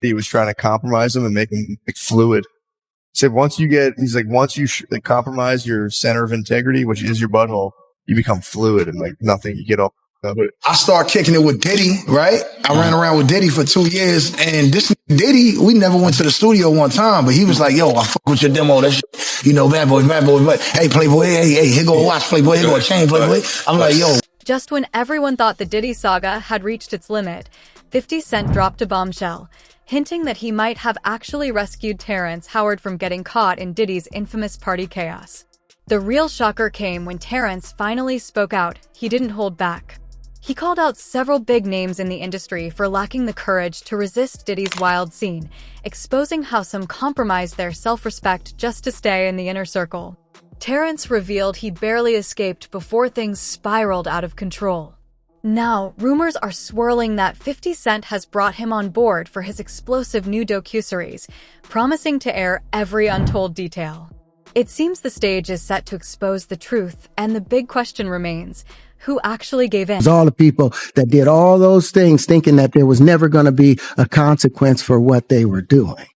he was trying to compromise him and make him like fluid. He said once you compromise your center of integrity, which is your butthole, you become fluid and like nothing, you get off of it. I started kicking it with Diddy, right? I ran around with Diddy for 2 years, and this Diddy, we never went to the studio one time, but he was like, yo, I fuck with your demo, that shit, you know, bad boy, but hey, Playboy, hey, here go a watch, Playboy, here go a chain, Playboy. I'm like, yo. Just when everyone thought the Diddy saga had reached its limit, 50 Cent dropped a bombshell, hinting that he might have actually rescued Terrence Howard from getting caught in Diddy's infamous party chaos. The real shocker came when Terrence finally spoke out. He didn't hold back. He called out several big names in the industry for lacking the courage to resist Diddy's wild scene, exposing how some compromised their self-respect just to stay in the inner circle. Terrence revealed he barely escaped before things spiraled out of control. Now, rumors are swirling that 50 Cent has brought him on board for his explosive new docuseries, promising to air every untold detail. It seems the stage is set to expose the truth, and the big question remains, who actually gave in? All the people that did all those things thinking that there was never going to be a consequence for what they were doing.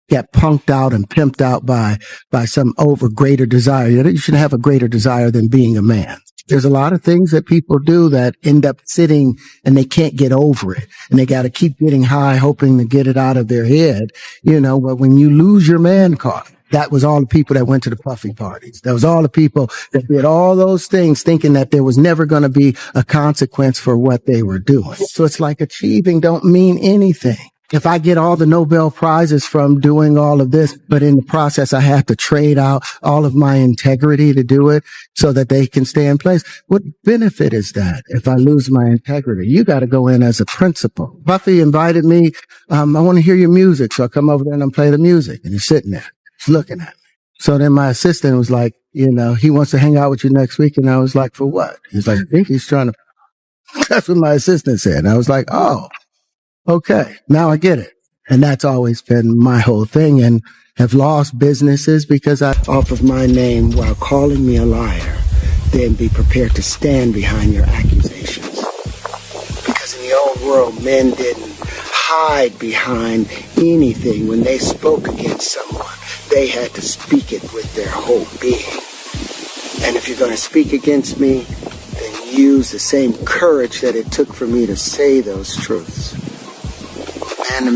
Get punked out and pimped out by some greater desire. You shouldn't have a greater desire than being a man. There's a lot of things that people do that end up sitting and they can't get over it. And they got to keep getting high, hoping to get it out of their head. You know, but when you lose your man card, that was all the people that went to the puffy parties. That was all the people that did all those things thinking that there was never going to be a consequence for what they were doing. So it's like achieving don't mean anything. If I get all the Nobel Prizes from doing all of this, but in the process, I have to trade out all of my integrity to do it so that they can stay in place. What benefit is that if I lose my integrity? You got to go in as a principal. Puffy invited me. I want to hear your music. So I come over there and I play the music and he's sitting there. Looking at me. So then my assistant was like, you know, he wants to hang out with you next week. And I was like, for what? He's like, I think he's trying to, that's what my assistant said. And I was like, oh, okay. Now I get it. And that's always been my whole thing, and have lost businesses because I off of my name while calling me a liar, then be prepared to stand behind your accusations. Because in the old world, men didn't hide behind anything. When they spoke against someone, they had to speak it with their whole being. And if you're going to speak against me, then use the same courage that it took for me to say those truths.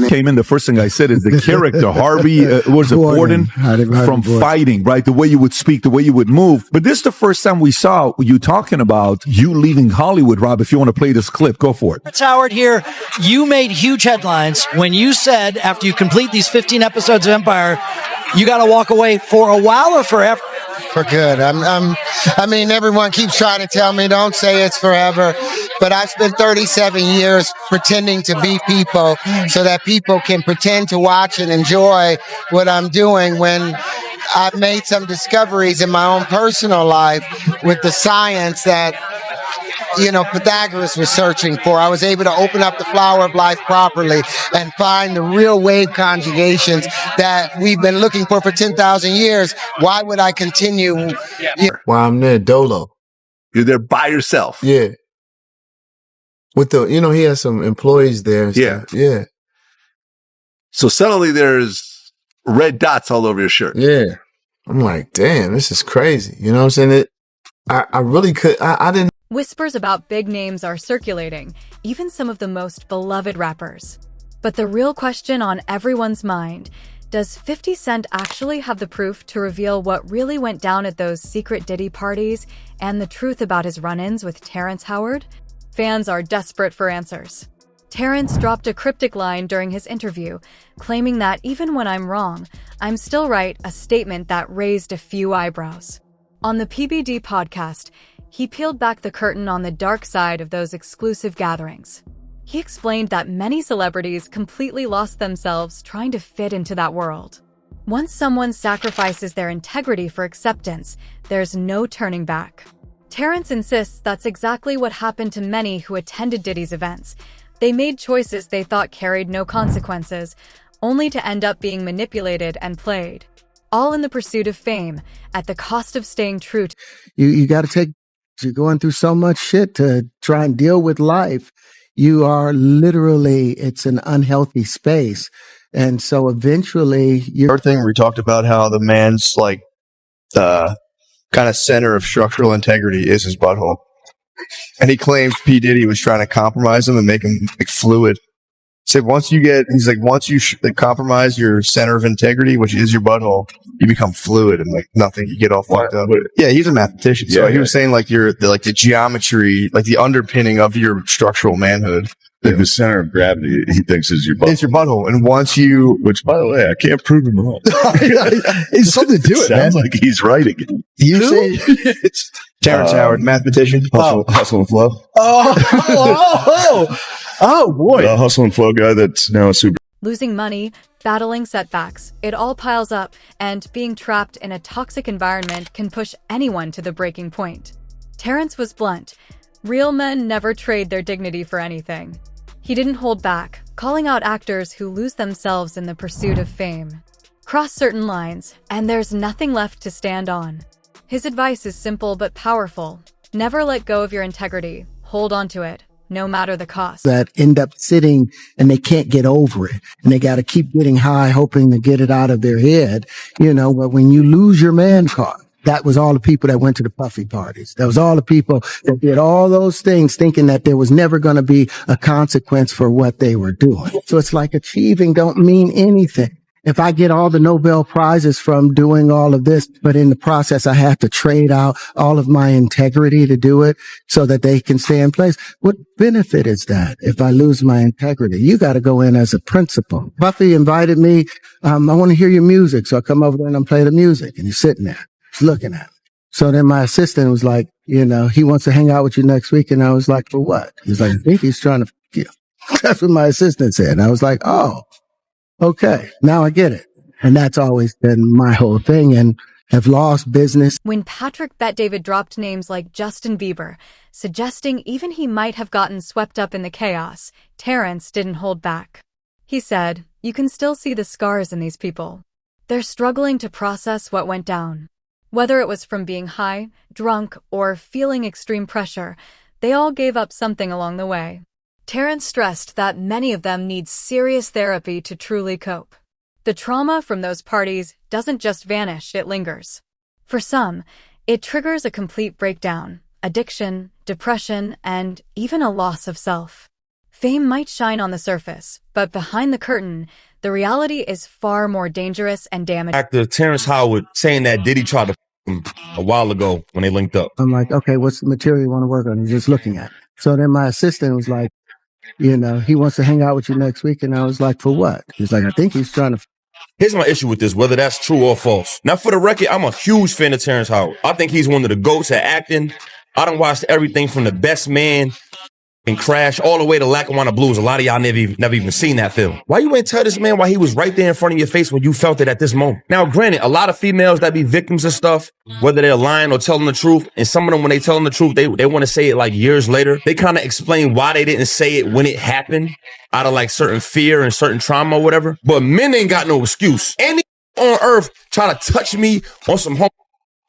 Came in, the first thing I said is the character, Harvey, was it Borden? From fighting, right? The way you would speak, the way you would move. But this is the first time we saw you talking about you leaving Hollywood, Rob. If you want to play this clip, go for it. Terrence Howard here. You made huge headlines when you said after you complete these 15 episodes of Empire, you got to walk away for a while or forever. For good. I mean, everyone keeps trying to tell me, don't say it's forever, but I've spent 37 years pretending to be people so that people can pretend to watch and enjoy what I'm doing when I've made some discoveries in my own personal life with the science that, you know, Pythagoras was searching for. I was able to open up the flower of life properly and find the real wave conjugations that we've been looking for 10,000 years. Why would I continue? While I'm there, Dolo. You're there by yourself. Yeah. With the, you know, he has some employees there. Yeah. Yeah. So suddenly there's red dots all over your shirt. Yeah. I'm like, damn, this is crazy. You know what I'm saying? I really could, I didn't. Whispers about big names are circulating, even some of the most beloved rappers. But the real question on everyone's mind, does 50 Cent actually have the proof to reveal what really went down at those secret Diddy parties and the truth about his run-ins with Terrence Howard? Fans are desperate for answers. Terrence dropped a cryptic line during his interview, claiming that even when I'm wrong, I'm still right, a statement that raised a few eyebrows. On the PBD podcast, he peeled back the curtain on the dark side of those exclusive gatherings. He explained that many celebrities completely lost themselves trying to fit into that world. Once someone sacrifices their integrity for acceptance, there's no turning back. Terrence insists that's exactly what happened to many who attended Diddy's events. They made choices they thought carried no consequences, only to end up being manipulated and played. All in the pursuit of fame, at the cost of staying true to... You got to take... You're going through so much shit to try and deal with life. You are literally, it's an unhealthy space. And so eventually Our thing where we talked about how the man's like the kind of center of structural integrity is his butthole. And he claims P. Diddy was trying to compromise him and make him like fluid. Said once you compromise your center of integrity, which is your butthole, you become fluid and like nothing. You get all fucked up. Yeah, he's a mathematician, so he was saying like the geometry, like the underpinning of your structural manhood. Like the center of gravity, he thinks is your butthole. It's your butthole, and once you, which by the way, I can't prove him wrong. It's something to it, man. Sounds like he's right again. You say it's Terrence Howard, mathematician, hustle and flow. Oh boy, the hustle and flow guy that's now a super. Losing money, battling setbacks, it all piles up, and being trapped in a toxic environment can push anyone to the breaking point. Terrence was blunt. Real men never trade their dignity for anything. He didn't hold back, calling out actors who lose themselves in the pursuit of fame. Cross certain lines, and there's nothing left to stand on. His advice is simple but powerful. Never let go of your integrity. Hold on to it, no matter the cost. That end up sitting and they can't get over it. And they got to keep getting high, hoping to get it out of their head. But when you lose your man card, that was all the people that went to the puffy parties. That was all the people that did all those things thinking that there was never going to be a consequence for what they were doing. So it's like achieving don't mean anything. If I get all the Nobel Prizes from doing all of this, but in the process, I have to trade out all of my integrity to do it so that they can stay in place. What benefit is that if I lose my integrity? You got to go in as a principal. Puffy invited me. I want to hear your music. So I come over there and I play the music, and he's sitting there just looking at me. So then my assistant was like, he wants to hang out with you next week. And I was like, for what? He's like, I think he's trying to f*** you. That's what my assistant said. And I was like, oh. Okay, now I get it. And that's always been my whole thing, and have lost business. When Patrick Bet-David dropped names like Justin Bieber, suggesting even he might have gotten swept up in the chaos, Terrence didn't hold back. He said, you can still see the scars in these people. They're struggling to process what went down. Whether it was from being high, drunk, or feeling extreme pressure, they all gave up something along the way. Terrence stressed that many of them need serious therapy to truly cope. The trauma from those parties doesn't just vanish, it lingers. For some, it triggers a complete breakdown, addiction, depression, and even a loss of self. Fame might shine on the surface, but behind the curtain, the reality is far more dangerous and damaging. Actor Terrence Howard saying that Diddy tried to f him a while ago when they linked up. I'm like, okay, what's the material you want to work on? He's just looking at it. So then my assistant was like, he wants to hang out with you next week. And I was like, for what? He's like, I think he's trying to. Here's my issue with this, whether that's true or false. Now, for the record, I'm a huge fan of Terrence Howard. I think he's one of the GOATs at acting. I done watched everything from The Best Man and Crash all the way to Lackawanna Blues. A lot of y'all never even seen that film. Why you ain't tell this man why he was right there in front of your face when you felt it at this moment? Now, granted, a lot of females that be victims of stuff, whether they're lying or telling the truth, and some of them, when they telling the truth, they want to say it like years later. They kind of explain why they didn't say it when it happened out of like certain fear and certain trauma or whatever. But men ain't got no excuse. Any on earth try to touch me on some home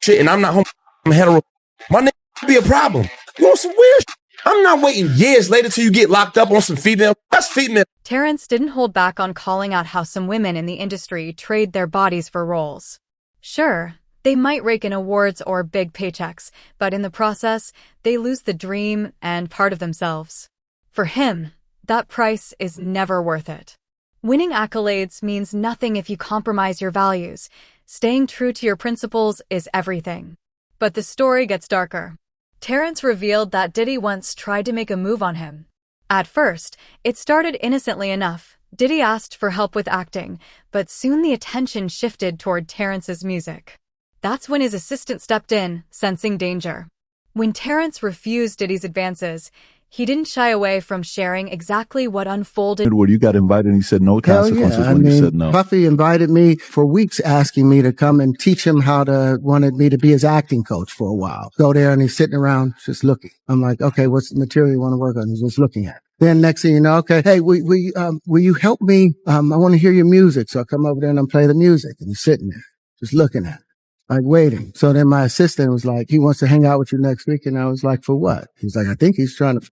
shit, and I'm not home, I'm hetero. My nigga be a problem. You want some weird shit? I'm not waiting years later till you get locked up on some female. That's female. Terrence didn't hold back on calling out how some women in the industry trade their bodies for roles. Sure, they might rake in awards or big paychecks, but in the process, they lose the dream and part of themselves. For him, that price is never worth it. Winning accolades means nothing if you compromise your values. Staying true to your principles is everything. But the story gets darker. Terrence revealed that Diddy once tried to make a move on him. At first, it started innocently enough. Diddy asked for help with acting, but soon the attention shifted toward Terrence's music. That's when his assistant stepped in, sensing danger. When Terrence refused Diddy's advances, he didn't shy away from sharing exactly what unfolded. Where you got invited and he said no consequences when you said no. Puffy invited me for weeks asking me to come and teach him wanted me to be his acting coach for a while. Go there and he's sitting around just looking. I'm like, okay, what's the material you want to work on? He's just looking at it. Then next thing you know, okay, hey, will you help me? I want to hear your music. So I come over there and I play the music, and he's sitting there just looking at it. Like waiting. So then my assistant was like, he wants to hang out with you next week. And I was like, for what? He's like, I think he's trying to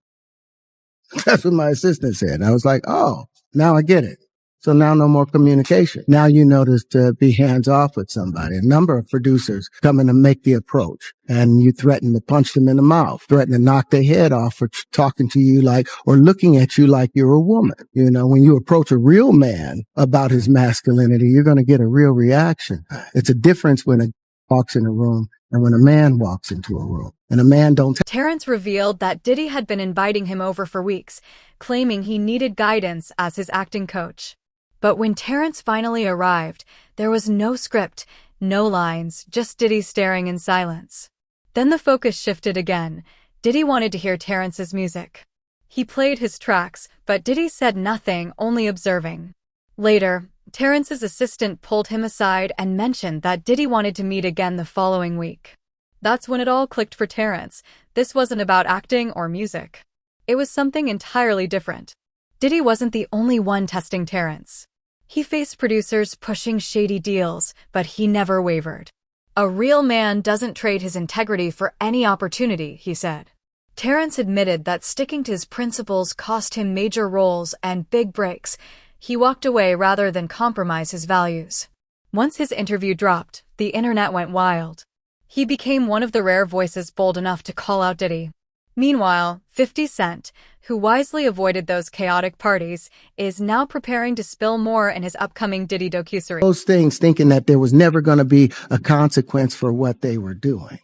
That's what my assistant said. I was like, oh, now I get it. So now no more communication. Now you notice to be hands off with somebody. A number of producers come in and make the approach, and you threaten to punch them in the mouth, threaten to knock their head off for talking to you like, or looking at you like you're a woman. You know, when you approach a real man about his masculinity, you're going to get a real reaction. It's a difference when a walks in a room and when a man walks into a room. And a man don't. Terrence revealed that Diddy had been inviting him over for weeks, claiming he needed guidance as his acting coach. But when Terrence finally arrived, there was no script, no lines, just Diddy staring in silence. Then the focus shifted again. Diddy wanted to hear Terrence's music. He played his tracks, but Diddy said nothing, only observing. Later, Terrence's assistant pulled him aside and mentioned that Diddy wanted to meet again the following week. That's when it all clicked for Terrence. This wasn't about acting or music. It was something entirely different. Diddy wasn't the only one testing Terrence. He faced producers pushing shady deals, but he never wavered. A real man doesn't trade his integrity for any opportunity, he said. Terrence admitted that sticking to his principles cost him major roles and big breaks. He walked away rather than compromise his values. Once his interview dropped, the internet went wild. He became one of the rare voices bold enough to call out Diddy. Meanwhile, 50 Cent, who wisely avoided those chaotic parties, is now preparing to spill more in his upcoming Diddy docuseries. Those things, thinking that there was never going to be a consequence for what they were doing.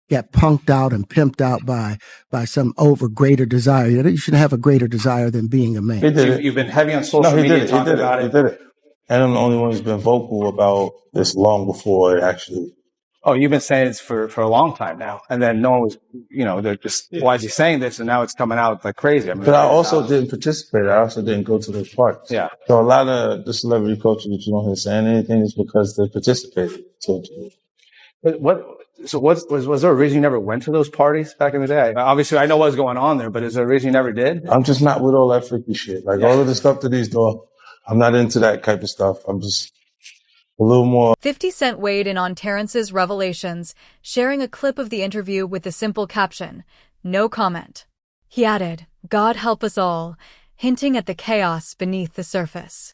Get punked out and pimped out by some greater desire. You shouldn't have a greater desire than being a man. You've been heavy on social media talking about it. He did it. And I'm the only one who's been vocal about this long before it actually. Oh, you've been saying this for a long time now. And then no one was, they're just, why is he saying this? And now it's coming out like crazy. I mean, but I also didn't participate. I also didn't go to those parties. Yeah. So a lot of the celebrity culture that you don't hear saying anything is because they participated. But was there a reason you never went to those parties back in the day? Obviously, I know what was going on there, but is there a reason you never did? I'm just not with all that freaky shit. Like all of the stuff that he's doing, I'm not into that type of stuff. I'm just a little more. 50 Cent weighed in on Terrence's revelations, sharing a clip of the interview with the simple caption, "No comment." He added, "God help us all," hinting at the chaos beneath the surface.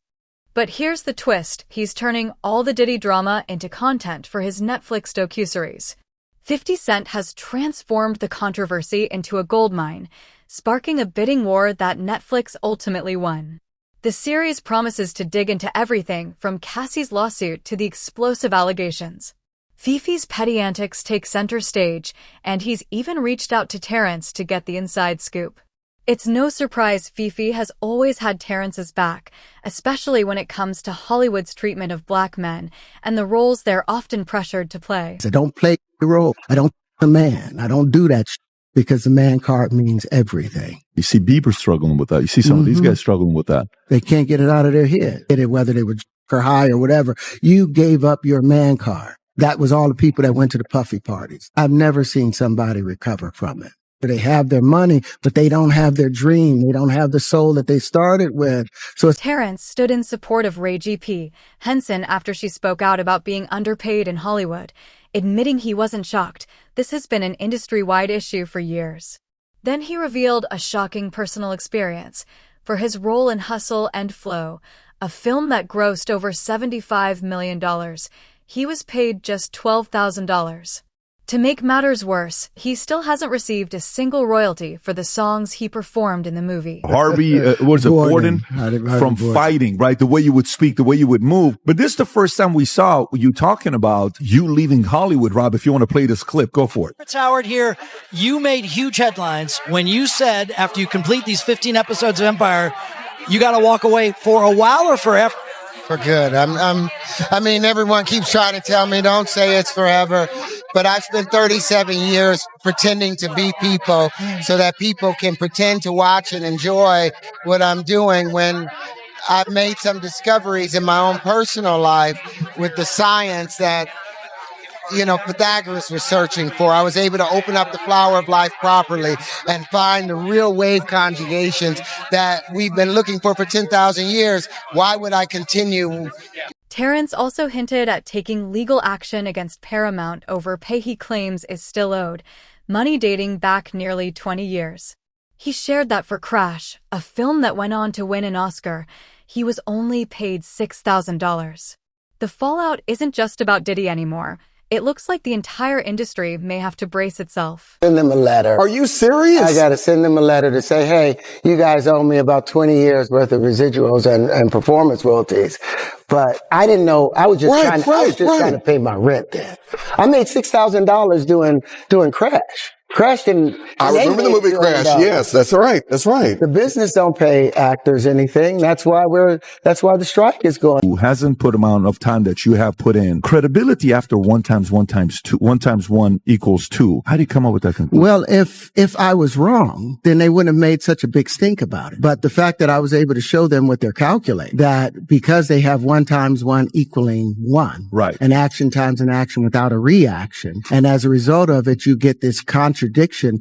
But here's the twist. He's turning all the Diddy drama into content for his Netflix docuseries. 50 Cent has transformed the controversy into a goldmine, sparking a bidding war that Netflix ultimately won. The series promises to dig into everything from Cassie's lawsuit to the explosive allegations. Fifi's petty antics take center stage, and he's even reached out to Terrence to get the inside scoop. It's no surprise Fifi has always had Terrence's back, especially when it comes to Hollywood's treatment of black men and the roles they're often pressured to play. I don't play the role. I don't a man. I don't do that because the man card means everything. You see Bieber struggling with that. You see some of these guys struggling with that. They can't get it out of their head, whether they were or high or whatever. You gave up your man card. That was all the people that went to the puffy parties. I've never seen somebody recover from it. They have their money, but they don't have their dream. They don't have the soul that they started with. So Terrence stood in support of Ray G.P. Henson after she spoke out about being underpaid in Hollywood, admitting he wasn't shocked. This has been an industry-wide issue for years. Then he revealed a shocking personal experience for his role in Hustle and Flow, a film that grossed over $75 million. He was paid just $12,000. To make matters worse, he still hasn't received a single royalty for the songs he performed in the movie. Harvey, Gordon, from fighting, right? The way you would speak, the way you would move. But this is the first time we saw you talking about you leaving Hollywood, Rob. If you want to play this clip, go for it. Terrence Howard here. You made huge headlines when you said after you complete these 15 episodes of Empire, you got to walk away for a while or forever. For good. I mean, everyone keeps trying to tell me don't say it's forever, but I've spent 37 years pretending to be people so that people can pretend to watch and enjoy what I'm doing when I've made some discoveries in my own personal life with the science that Pythagoras was searching for. I was able to open up the flower of life properly and find the real wave conjugations that we've been looking for 10,000 years. Why would I continue? Terrence also hinted at taking legal action against Paramount over pay he claims is still owed, money dating back nearly 20 years. He shared that for Crash, a film that went on to win an Oscar, he was only paid $6,000. The fallout isn't just about Diddy anymore. It looks like the entire industry may have to brace itself. Send them a letter. Are you serious? I got to send them a letter to say, hey, you guys owe me about 20 years worth of residuals and performance royalties. But I didn't know. I was just trying to pay my rent then. I made $6,000 doing Crash. Crash didn't. I remember the movie Crash. Yes, that's right. That's right. The business don't pay actors anything. That's why the strike is going. Who hasn't put amount of time that you have put in? Credibility after 1 × 1 × 2, 1 × 1 = 2. How do you come up with that conclusion? Well, if I was wrong, then they wouldn't have made such a big stink about it. But the fact that I was able to show them what they're calculating, that because they have 1 × 1 = 1, right, an action times an action without a reaction, and as a result of it, you get this contradiction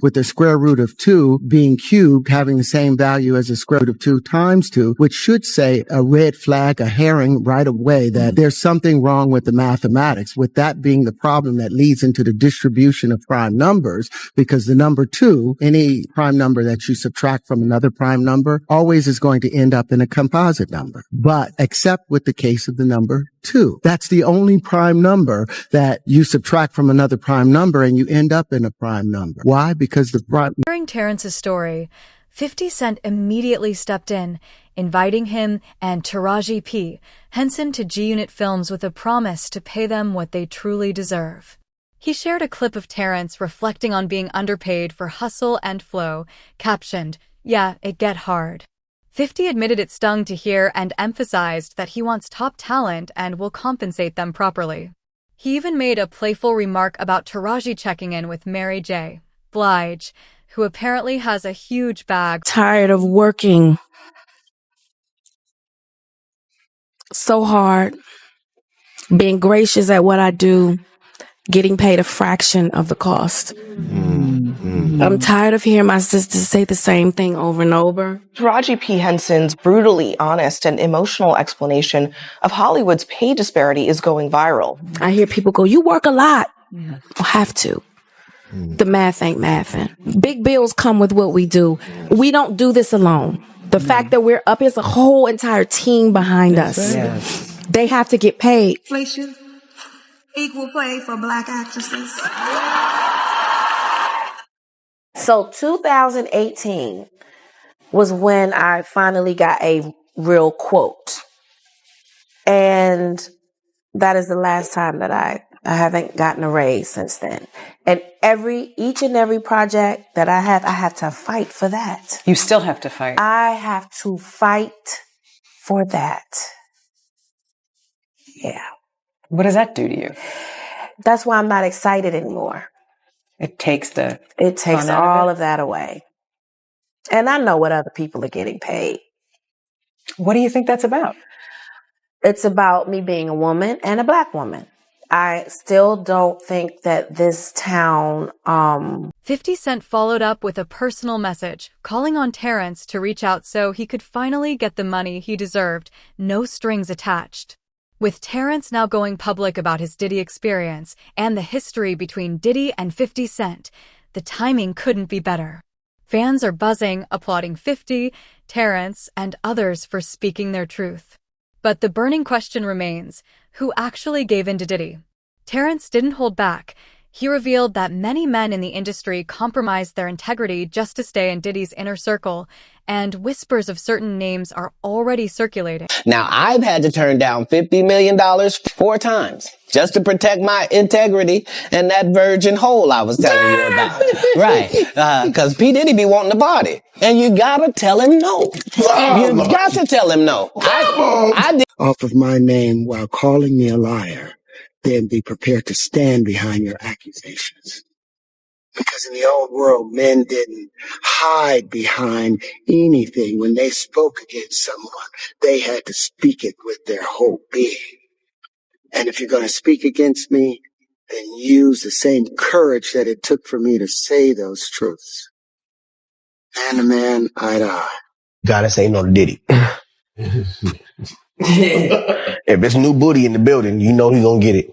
with the square root of 2 being cubed, having the same value as the square root of 2 times 2, which should say a red flag, a herring right away that there's something wrong with the mathematics, with that being the problem that leads into the distribution of prime numbers, because the number 2, any prime number that you subtract from another prime number, always is going to end up in a composite number. But except with the case of the number 2. That's the only prime number that you subtract from another prime number and you end up in a prime number. Why? Because the prime... Hearing Terrence's story, 50 Cent immediately stepped in, inviting him and Taraji P. Henson to G-Unit Films with a promise to pay them what they truly deserve. He shared a clip of Terrence reflecting on being underpaid for hustle and flow, captioned, "Yeah, it get hard." 50 admitted it stung to hear and emphasized that he wants top talent and will compensate them properly. He even made a playful remark about Taraji checking in with Mary J. Blige, who apparently has a huge bag. Tired of working so hard, being gracious at what I do, getting paid a fraction of the cost. I'm tired of hearing my sisters say the same thing over and over. Taraji P. Henson's brutally honest and emotional explanation of Hollywood's pay disparity is going viral. I hear people go, "You work a lot." I have to. The math ain't mathing. Big bills come with what we do. We don't do this alone. The fact that we're up, there's a whole entire team behind us. Yes. They have to get paid. Inflation, equal pay for Black actresses. So 2018 was when I finally got a real quote. And that is the last time that I haven't gotten a raise since then. And each and every project that I have to fight for that. You still have to fight. I have to fight for that. Yeah. What does that do to you? That's why I'm not excited anymore. It takes all of that away. And I know what other people are getting paid. What do you think that's about? It's about me being a woman and a Black woman. I still don't think that this town... 50 Cent followed up with a personal message, calling on Terrence to reach out so he could finally get the money he deserved, no strings attached. With Terrence now going public about his Diddy experience and the history between Diddy and 50 Cent, the timing couldn't be better. Fans are buzzing, applauding 50, Terrence, and others for speaking their truth. But the burning question remains, who actually gave in to Diddy? Terrence didn't hold back. He revealed that many men in the industry compromised their integrity just to stay in Diddy's inner circle, and whispers of certain names are already circulating. Now, I've had to turn down $50 million 4 times just to protect my integrity and that virgin hole I was telling you about. Right. Because P. Diddy be wanting to party. And you gotta tell him no. You got to tell him no. I did. Off of my name while calling me a liar, then be prepared to stand behind your accusations. Because in the old world, men didn't hide behind anything. When they spoke against someone, they had to speak it with their whole being. And if you're going to speak against me, then use the same courage that it took for me to say those truths. Man to man, eye to eye. Gotta say no to Diddy. If it's new booty in the building, you know he's gonna get it.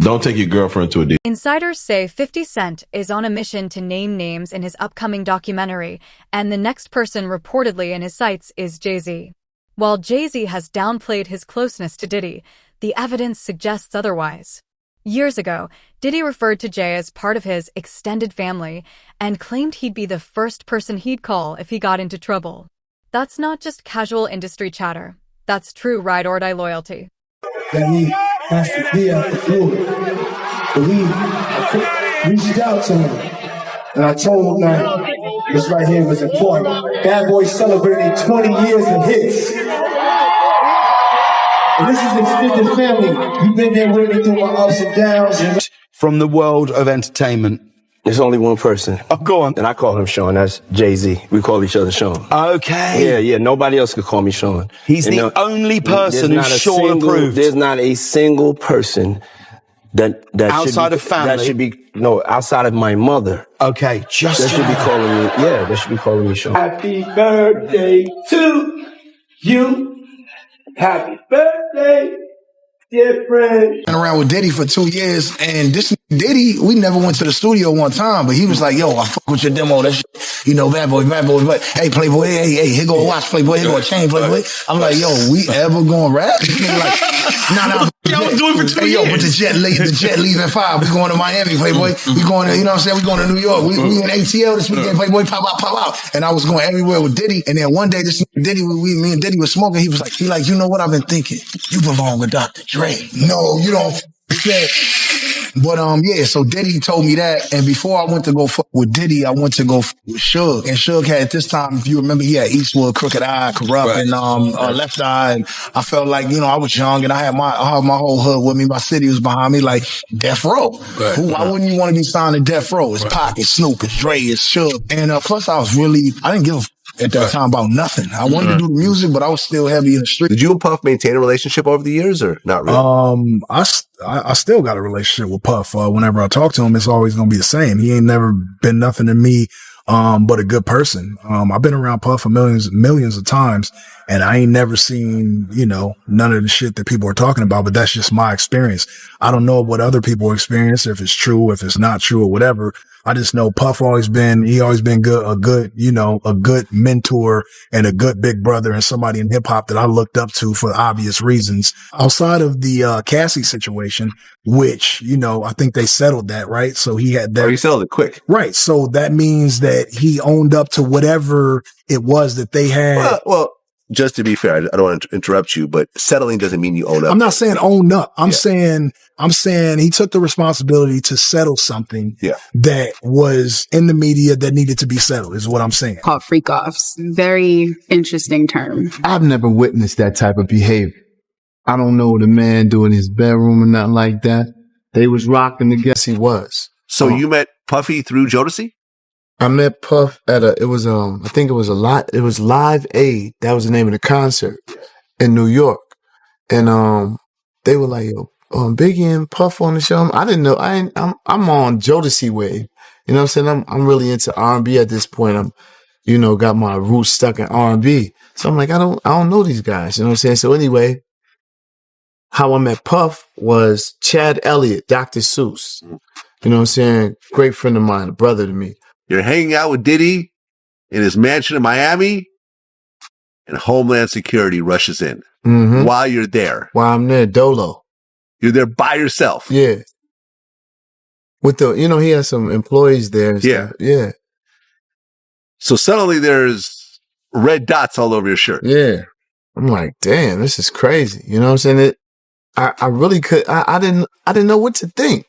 Don't take your girlfriend to a date. Insiders say 50 Cent is on a mission to name names in his upcoming documentary, and the next person reportedly in his sights is Jay-Z. While Jay-Z has downplayed his closeness to Diddy, the evidence suggests otherwise. Years ago, Diddy referred to Jay as part of his extended family and claimed he'd be the first person he'd call if he got into trouble. That's not just casual industry chatter. That's true ride-or-die loyalty. That he has to be at the group. But we reached out to him, and I told him that this right here was important. Bad Boy celebrating 20 years of hits. And this is extended family. You've been there with me through my ups and downs. From the world of entertainment, there's only one person. Oh, go on. And I call him Sean. That's Jay-Z. We call each other Sean. Okay. Yeah. Nobody else could call me Sean. He's the only person who's Sean approved. There's not a single person that outside of family. That should be outside of my mother. Okay, that should be calling me. Yeah, they should be calling me Sean. Happy birthday to you. Happy birthday, dear friend. Been around with Diddy for 2 years, and this Diddy, we never went to the studio one time, but he was like, yo, I fuck with your demo. That shit, bad boy. But hey, Playboy, hey, here go a watch, Playboy, here go a chain, Playboy. I'm like, yo, we ever gonna rap? Like, nah. I was doing it for 2 years. But the jet leaves at 5. We going to Miami, Playboy. We going to, you know what I'm saying? We going to New York. We in ATL this weekend, Playboy, pop out. And I was going everywhere with Diddy. And then one day, me and Diddy was smoking. He was like, you know what I've been thinking? You belong with Dr. Dre. No, you don't. But so Diddy told me that, and before I went to go fuck with Diddy, I went to go fuck with Suge. And Suge had, at this time, if you remember, he had Eastwood, Crooked Eye, Corrupt, right, and Left Eye. And I felt like, I was young, and I had my whole hood with me. My city was behind me, like Death Row. Right. Why wouldn't you want to be signed to Death Row? It's Pac, it's Snoop, it's Dre, it's Suge. And plus, I didn't give a at that time about nothing. I wanted to do the music, but I was still heavy in the street. Did you and Puff maintain a relationship over the years, or not really? I still got a relationship with Puff. Whenever I talk to him, it's always gonna be the same. He ain't never been nothing to me, but a good person. I've been around Puff for millions of times, and I ain't never seen, none of the shit that people are talking about, but that's just my experience. I don't know what other people experience, if it's true, if it's not true, or whatever. I just know Puff always been good, a good mentor and a good big brother and somebody in hip hop that I looked up to for obvious reasons. Outside of the Cassie situation, which, I think they settled that, right? So he had that. Oh, he settled it quick. Right. So that means that he owned up to whatever it was that they had. Well, just to be fair, I don't want to interrupt you, but settling doesn't mean you own up. I'm not saying own up. I'm saying he took the responsibility to settle something that was in the media that needed to be settled, is what I'm saying. Called freak offs. Very interesting term. I've never witnessed that type of behavior. I don't know the man doing his bedroom or nothing like that. They was rocking together. Yes, he was. So you met Puffy through Jodeci? I met Puff at I think it was Live Aid. That was the name of the concert in New York. And, they were like, yo, Biggie and Puff on the show. I didn't know. I'm on Jodeci wave. You know what I'm saying? I'm really into R&B at this point. I'm, got my roots stuck in R&B. So I'm like, I don't know these guys. You know what I'm saying? So anyway, how I met Puff was Chad Elliott, Dr. Seuss. You know what I'm saying? Great friend of mine, a brother to me. You're hanging out with Diddy in his mansion in Miami, and Homeland Security rushes in while you're there. While I'm there, Dolo. You're there by yourself. Yeah. With he has some employees there. Yeah. Yeah. So suddenly there's red dots all over your shirt. Yeah. I'm like, damn, this is crazy. You know what I'm saying? I really I didn't know what to think.